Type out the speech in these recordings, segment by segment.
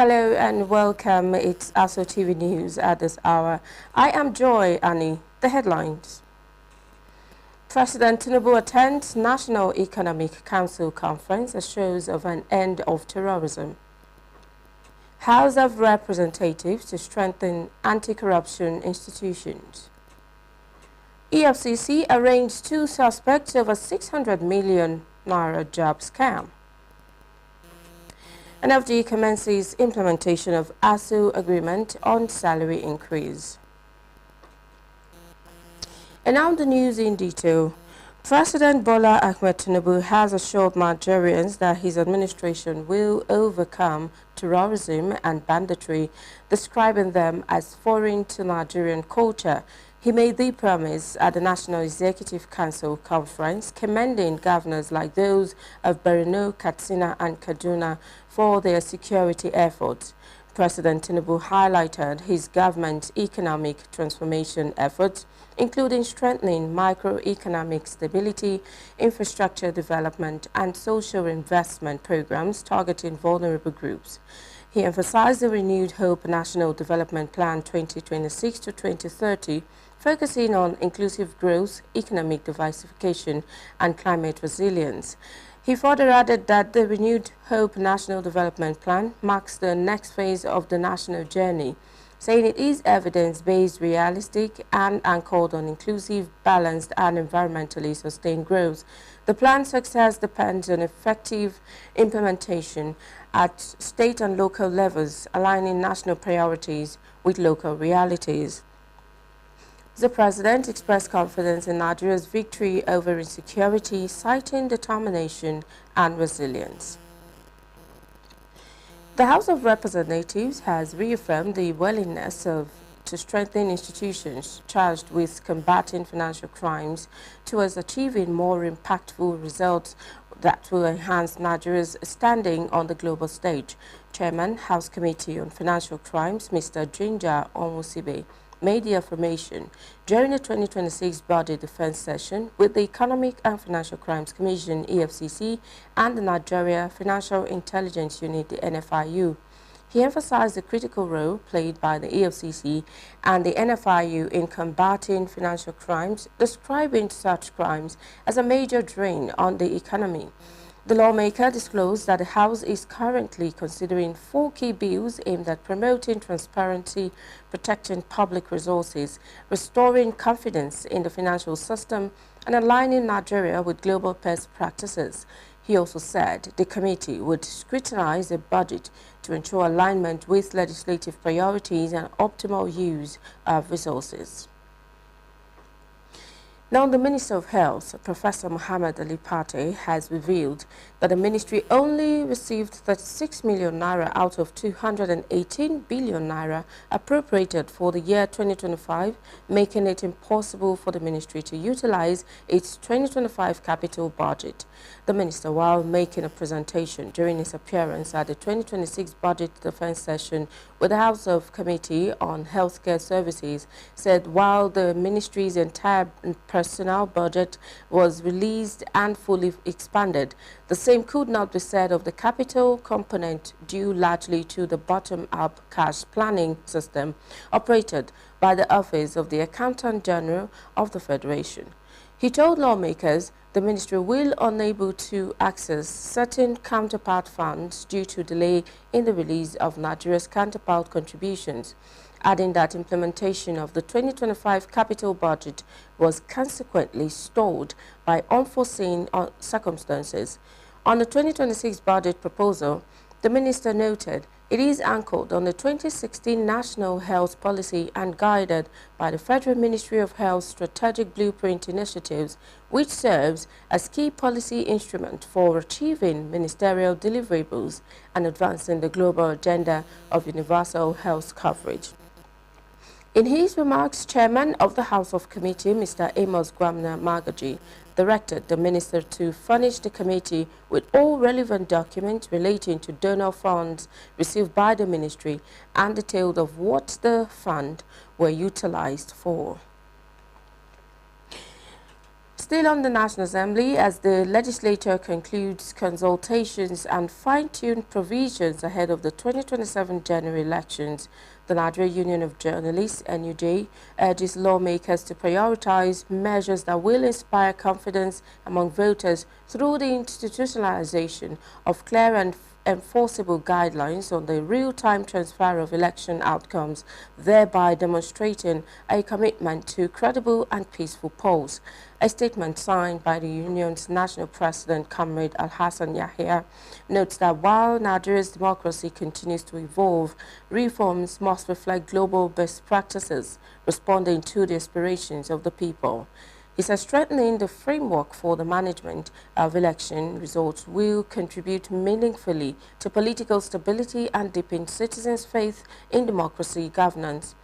Hello and welcome. It's ASO TV News at this hour. I am Joy Annie. The headlines. President Tinubu attends National Economic Council Conference as shows of an end of terrorism. House of Representatives to strengthen anti-corruption institutions. EFCC arraigned 2 suspects over 600 million naira job scam. NFD commences implementation of ASU agreement on salary increase. And now the news in detail. President Bola Ahmed Tinubu has assured Nigerians that his administration will overcome terrorism and banditry, describing them as foreign to Nigerian culture. He made the promise at the National Executive Council conference, commending governors like those of Borno, Katsina and Kaduna for their security efforts. President Tinubu highlighted his government's economic transformation efforts, including strengthening microeconomic stability, infrastructure development, and social investment programs targeting vulnerable groups. He emphasized the renewed Hope National Development Plan 2026 to 2030, focusing on inclusive growth, economic diversification, and climate resilience. He further added that the renewed Hope National Development Plan marks the next phase of the national journey, saying it is evidence-based, realistic, and anchored on inclusive, balanced, and environmentally sustained growth. The plan's success depends on effective implementation at state and local levels, aligning national priorities with local realities. The president expressed confidence in Nigeria's victory over insecurity, citing determination and resilience. The House of Representatives has reaffirmed the willingness to strengthen institutions charged with combating financial crimes towards achieving more impactful results that will enhance Nigeria's standing on the global stage. Chairman, House Committee on Financial Crimes, Mr. Jinja Onwusibe, made the affirmation during the 2026 budget defense session with the Economic and Financial Crimes Commission, EFCC, and the Nigeria Financial Intelligence Unit, the NFIU. He emphasized the critical role played by the EFCC and the NFIU in combating financial crimes, describing such crimes as a major drain on the economy. The lawmaker disclosed that the House is currently considering 4 key bills aimed at promoting transparency, protecting public resources, restoring confidence in the financial system, and aligning Nigeria with global best practices. He also said the committee would scrutinize the budget to ensure alignment with legislative priorities and optimal use of resources. Now, the Minister of Health, Professor Muhammad Ali Pate, has revealed that the ministry only received 36 million naira out of 218 billion naira appropriated for the year 2025, making it impossible for the ministry to utilize its 2025 capital budget. The minister, while making a presentation during his appearance at the 2026 budget defense session with the House of Committee on Healthcare Services, said while the ministry's entire personnel budget was released and fully expanded, the same could not be said of the capital component due largely to the bottom-up cash planning system operated by the Office of the Accountant General of the Federation. He told lawmakers the ministry will unable to access certain counterpart funds due to delay in the release of Nigeria's counterpart contributions, adding that implementation of the 2025 capital budget was consequently stalled by unforeseen circumstances. On the 2026 budget proposal, the minister noted it is anchored on the 2016 National Health Policy and guided by the Federal Ministry of Health Strategic Blueprint Initiatives, which serves as key policy instrument for achieving ministerial deliverables and advancing the global agenda of universal health coverage. In his remarks, Chairman of the House of Committee, Mr. Amos Gwamna Magaji, directed the minister to furnish the committee with all relevant documents relating to donor funds received by the ministry and detailed of what the fund were utilized for. Still on the National Assembly, as the legislature concludes consultations and fine-tuned provisions ahead of the 2027 general elections, the Nigeria Union of Journalists, NUJ, urges lawmakers to prioritize measures that will inspire confidence among voters through the institutionalization of clear and enforceable guidelines on the real-time transfer of election outcomes, thereby demonstrating a commitment to credible and peaceful polls. A statement signed by the union's national president, Comrade Al-Hassan Yahya, notes that while Nigeria's democracy continues to evolve, reforms must reflect global best practices, responding to the aspirations of the people. He says strengthening the framework for the management of election results will contribute meaningfully to political stability and deepen citizens' faith in democracy governance.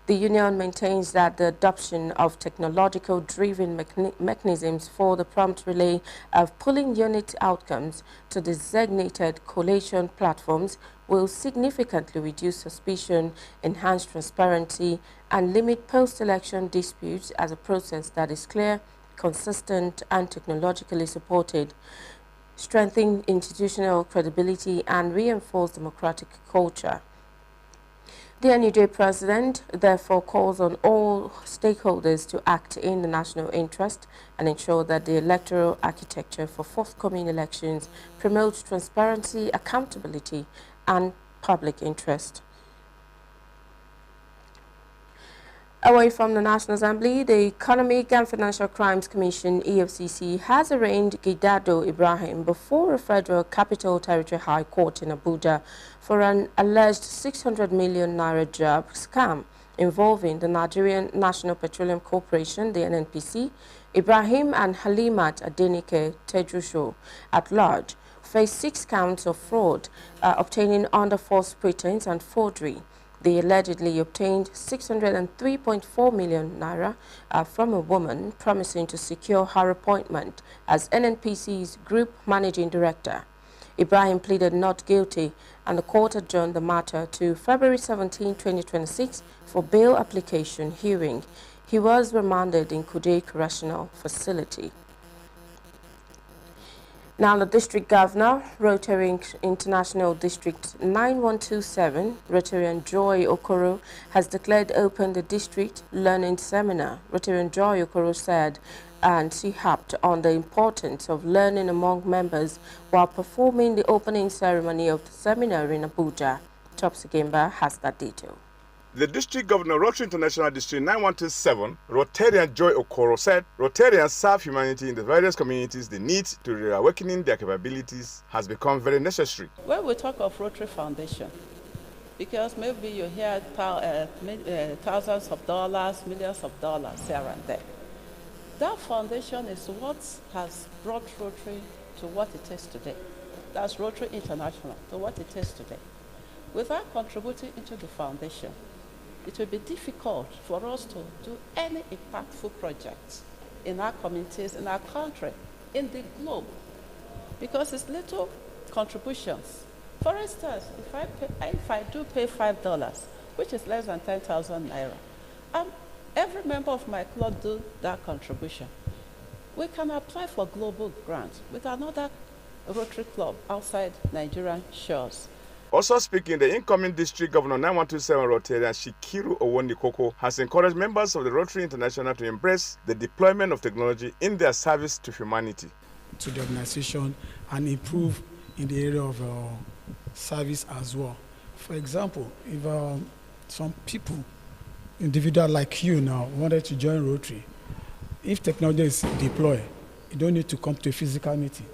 The union maintains that the adoption of technological-driven mechanisms for the prompt relay of polling unit outcomes to designated collation platforms will significantly reduce suspicion, enhance transparency, and limit post-election disputes as a process that is clear, consistent, and technologically supported, strengthen institutional credibility, and reinforce democratic culture. The NUJ president therefore calls on all stakeholders to act in the national interest and ensure that the electoral architecture for forthcoming elections promotes transparency, accountability, and public interest. Away from the National Assembly, the Economic and Financial Crimes Commission, EFCC, has arraigned Gidado Ibrahim before a Federal Capital Territory High Court in Abuja for an alleged 600 million naira job scam involving the Nigerian National Petroleum Corporation, the NNPC. Ibrahim and Halimat Adenike Tejusho at large face 6 counts of fraud, obtaining under false pretense and forgery. They allegedly obtained 603.4 million naira from a woman, promising to secure her appointment as NNPC's Group Managing Director. Ibrahim pleaded not guilty, and the court adjourned the matter to February 17, 2026 for bail application hearing. He was remanded in Kuje Correctional Facility. Now, the District Governor, Rotary International District 9127, Rotarian Joy Okoro, has declared open the District Learning Seminar. Rotarian Joy Okoro said, and she harped on the importance of learning among members while performing the opening ceremony of the seminar in Abuja. Topsy Gimba has that detail. The District Governor, Rotary International District 9127, Rotarian Joy Okoro, said Rotarians serve humanity in the various communities. The need to reawakening their capabilities has become very necessary. When we talk of Rotary Foundation, because maybe you hear thousands of dollars, millions of dollars here and there. That foundation is what has brought Rotary to what it is today. That's Rotary International to what it is today. Without contributing into the foundation, it will be difficult for us to do any impactful projects in our communities, in our country, in the globe, because it's little contributions. For instance, if I do pay $5, which is less than 10,000 naira, every member of my club do that contribution. We can apply for global grants with another Rotary club outside Nigerian shores. Also speaking, the incoming District Governor 9127 Rotarian Shikiru Owonikoko has encouraged members of the Rotary International to embrace the deployment of technology in their service to humanity. To the organization and improve in the area of service as well. For example, if some people, individual like you now, wanted to join Rotary, if technology is deployed, you don't need to come to a physical meeting.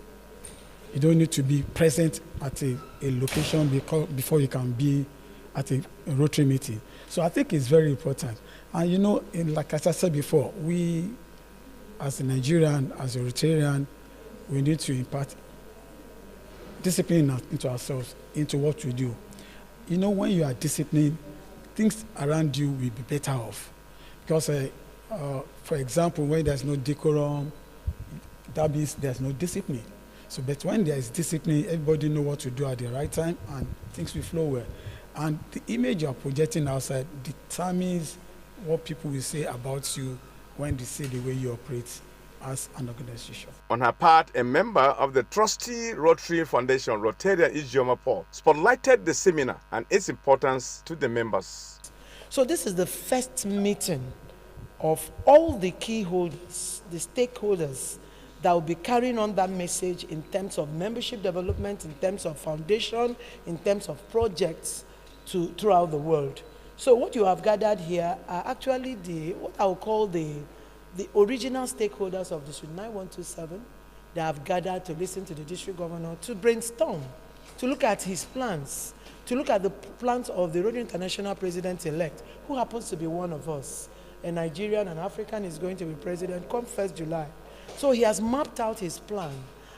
You don't need to be present at a location before you can be at a Rotary meeting. So I think it's very important. And you know, like as I said before, we as a Nigerian, as a Rotarian, we need to impart discipline into ourselves, into what we do. You know, when you are disciplined, things around you will be better off. Because, for example, when there's no decorum, that means there's no discipline. So, but when there is discipline, everybody knows what to do at the right time, and things will flow well. And the image you are projecting outside determines what people will say about you when they see the way you operate as an organization. On her part, a member of the Trustee Rotary Foundation, Rotarian Ijeoma Paul, spotlighted the seminar and its importance to the members. So this is the first meeting of all the key holders, the stakeholders that will be carrying on that message in terms of membership development, in terms of foundation, in terms of projects throughout the world. So what you have gathered here are actually what I would call the original stakeholders of District 9127 that have gathered to listen to the district governor, to brainstorm, to look at his plans, to look at the plans of the Rotary International President-elect, who happens to be one of us. A Nigerian and African is going to be president come 1st July. So he has mapped out his plan,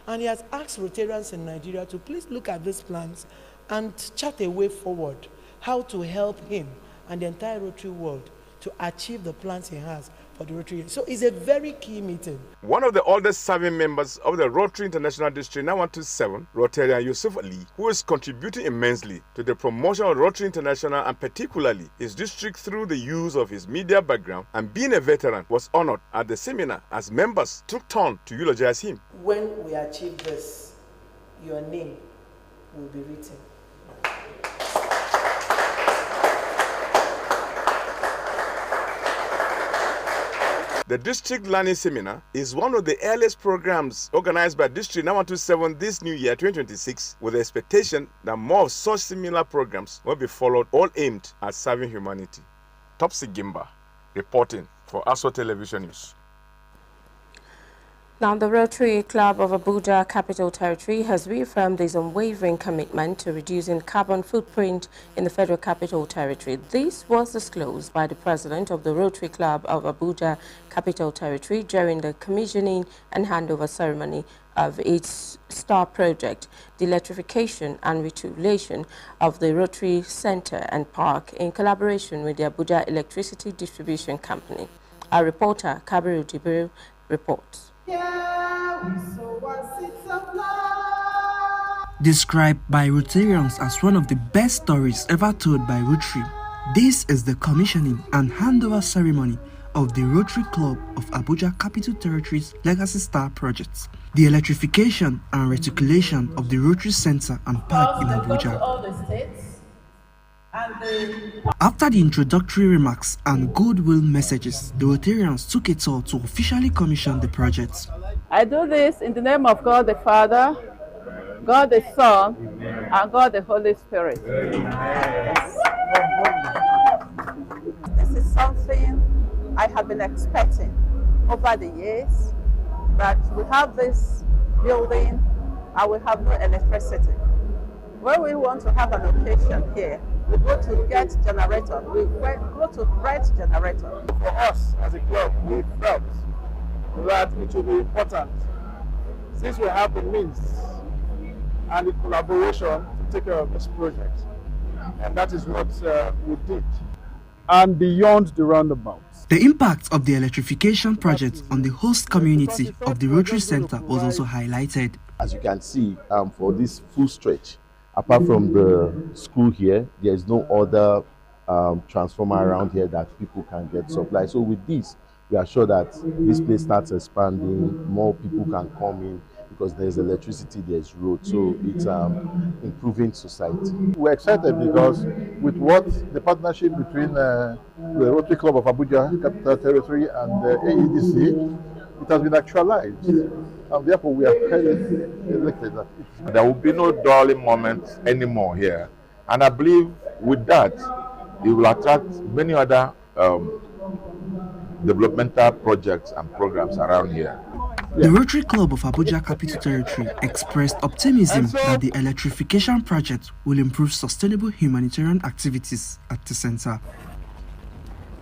and he has asked Rotarians in Nigeria to please look at these plans and chart a way forward, how to help him and the entire Rotary world to achieve the plans he has for the Rotary. So it's a very key meeting. One of the oldest serving members of the Rotary International District 9127, Rotarian Yusuf Ali, who is contributing immensely to the promotion of Rotary International and particularly his district through the use of his media background and being a veteran, was honored at the seminar as members took turn to eulogize him. When we achieve this, your name will be written. The District Learning Seminar is one of the earliest programs organized by District 9127 this new year, 2026, with the expectation that more of such similar programs will be followed, all aimed at serving humanity. Topsy Gimba, reporting for ASO Television News. Now, the Rotary Club of Abuja Capital Territory has reaffirmed its unwavering commitment to reducing carbon footprint in the Federal Capital Territory. This was disclosed by the president of the Rotary Club of Abuja Capital Territory during the commissioning and handover ceremony of its STAR project, the electrification and retooling of the Rotary Center and Park in collaboration with the Abuja Electricity Distribution Company. Our reporter, Kabiru Jibril, reports. Described by Rotarians as one of the best stories ever told by Rotary, this is the commissioning and handover ceremony of the Rotary Club of Abuja Capital Territory's Legacy Star projects, the electrification and reticulation of the Rotary Center and Park in Abuja. After the introductory remarks and goodwill messages, the Rotarians took a tour to officially commission the project. I do this in the name of God the Father, God the Son, and God the Holy Spirit. This is something I have been expecting over the years, that we have this building and we have no electricity. When we want to have an occasion here, we go to get generator, we go to rent generator. For us as a club, we felt that it would be important, since we have the means and the collaboration to take care of this project. And that is what we did. And beyond the roundabouts. The impact of the electrification project on the host community of the Rotary Center was also highlighted. As you can see, for this full stretch, apart from the school here, there is no other transformer around here that people can get supply. So with this, we are sure that this place starts expanding, more people can come in because there's electricity, there's road, so it's improving society. We're excited because with what the partnership between the Rotary Club of Abuja Capital Territory and the AEDC, it has been actualized. And therefore we are highly elected. There will be no dulling moment anymore here. And I believe with that, it will attract many other developmental projects and programs around here. The Rotary Club of Abuja Capital Territory expressed optimism that the electrification project will improve sustainable humanitarian activities at the center.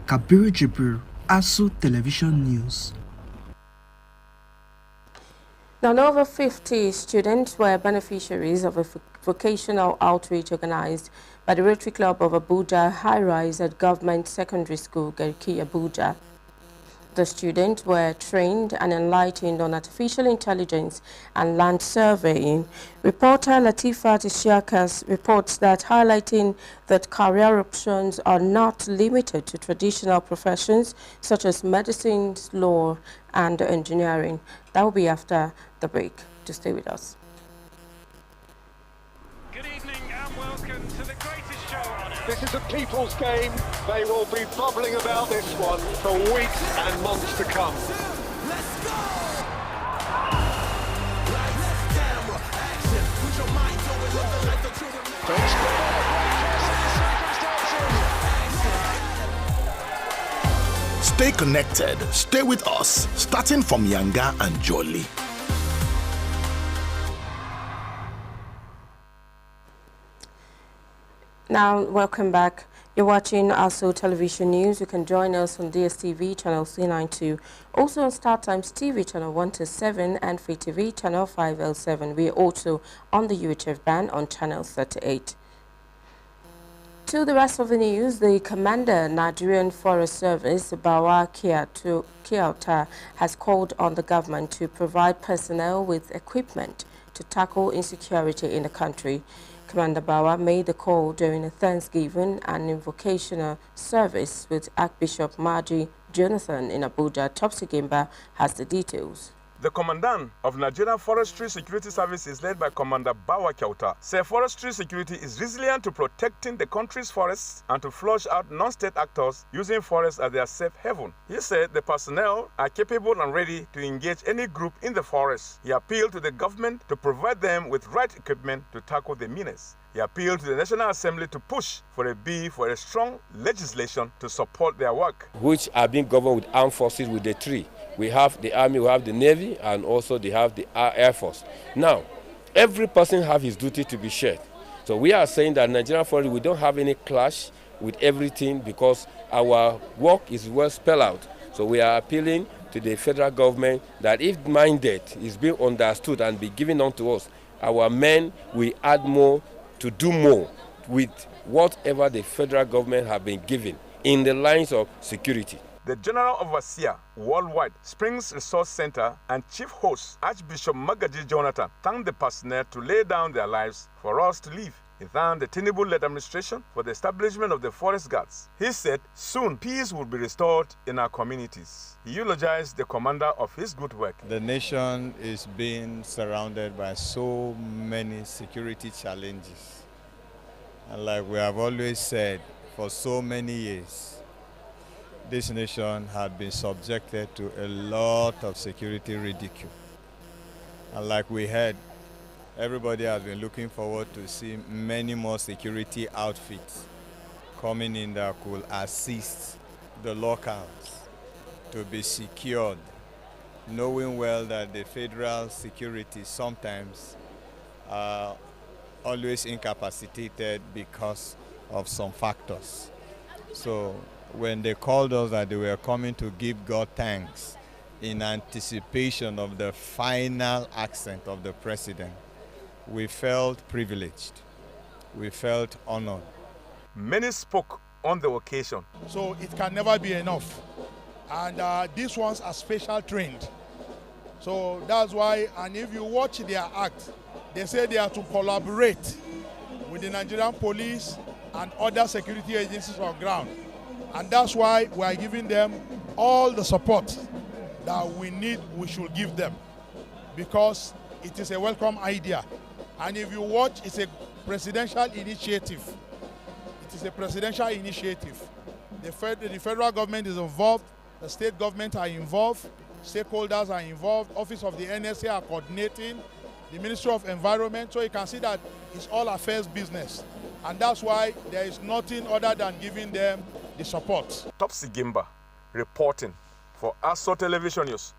Kabiru Jibril, ASO Television News. Now, over 50 students were beneficiaries of a vocational outreach organized by the Rotary Club of Abuja High Rise at Government Secondary School, Garki, Abuja. The students were trained and enlightened on artificial intelligence and land surveying. Reporter Latifa Tishiakas reports that highlighting that career options are not limited to traditional professions such as medicine, law, and engineering. That will be after the break. To stay with us. Good evening and welcome to the greatest show on earth. This is a people's game. They will be bubbling about this one for weeks and months to come. Let's go! Lights, camera, action. Put your mind to it, live the life that you remember. Don't score. Stay connected. Stay with us, starting from Yanga and Jolly. Now, welcome back. You're watching ASO Television News. You can join us on DSTV channel 392, also on StarTimes TV channel 127 and Free TV channel 5L7. We are also on the UHF band on channel 38. To the rest of the news, the Commander, Nigerian Forest Service, Bawa Kiauta, has called on the government to provide personnel with equipment to tackle insecurity in the country. Commander Bawa made the call during a Thanksgiving and invocational service with Archbishop Maji Jonathan in Abuja. Topsy Gimba has the details. The commandant of Nigerian Forestry Security Service is led by Commander Bawa Kiauta. Said forestry security is resilient to protecting the country's forests and to flush out non-state actors using forests as their safe haven. He said the personnel are capable and ready to engage any group in the forest. He appealed to the government to provide them with right equipment to tackle the menace. He appealed to the National Assembly to push for a strong legislation to support their work, which are being governed with armed forces with the three. We have the Army, we have the Navy, and also they have the Air Force. Now, every person has his duty to be shared. So we are saying that Nigerian Forest, we don't have any clash with everything because our work is well spelled out. So we are appealing to the federal government that if mandate is being understood and be given unto us, our men will add more to do more with whatever the federal government have been given in the lines of security. The General Overseer, Worldwide, Springs Resource Center, and Chief Host, Archbishop Magaji Jonathan, thanked the personnel to lay down their lives for us to live. He thanked the Tinubu-led administration for the establishment of the forest guards. He said soon peace will be restored in our communities. He eulogized the commander of his good work. The nation is being surrounded by so many security challenges. And like we have always said, for so many years, this nation had been subjected to a lot of security ridicule. And like we heard, everybody has been looking forward to see many more security outfits coming in that could assist the locals to be secured, knowing well that the federal security sometimes are always incapacitated because of some factors. So when they called us that they were coming to give God thanks in anticipation of the final accent of the president, we felt privileged. We felt honored. Many spoke on the occasion. So it can never be enough. And these ones are special trained. So that's why, and if you watch their act, they say they are to collaborate with the Nigerian police and other security agencies on ground. And that's why we are giving them all the support that we need, we should give them. Because it is a welcome idea. And if you watch, it's a presidential initiative. It is a presidential initiative. The federal government is involved, the state government are involved, stakeholders are involved, Office of the NSA are coordinating, the Ministry of Environment, so you can see that it's all affairs business. And that's why there is nothing other than giving them the support. Topsy Gimba reporting for ASO Television News.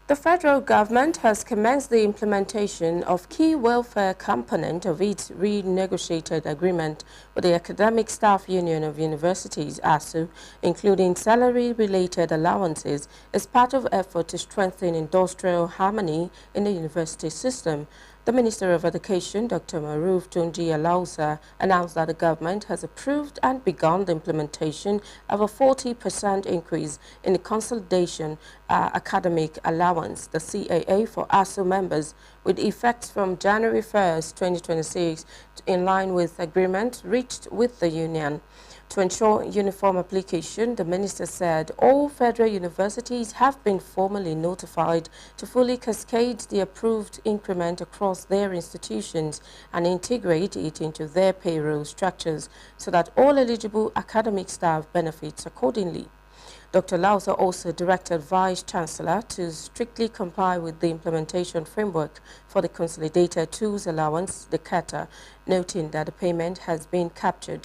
The federal government has commenced the implementation of key welfare component of its renegotiated agreement with the Academic Staff Union of Universities, ASU, including salary-related allowances, as part of effort to strengthen industrial harmony in the university system. The Minister of Education, Dr. Maruf Tunji Alausa, announced that the government has approved and begun the implementation of a 40% increase in the Consolidation Academic Allowance, the CAA, for ASU members, with effect from January 1st, 2026, in line with agreement reached with the union. To ensure uniform application, the minister said all federal universities have been formally notified to fully cascade the approved increment across their institutions and integrate it into their payroll structures so that all eligible academic staff benefits accordingly. Dr. Lausa also directed Vice Chancellor to strictly comply with the implementation framework for the Consolidated Tools Allowance, the CATA, noting that the payment has been captured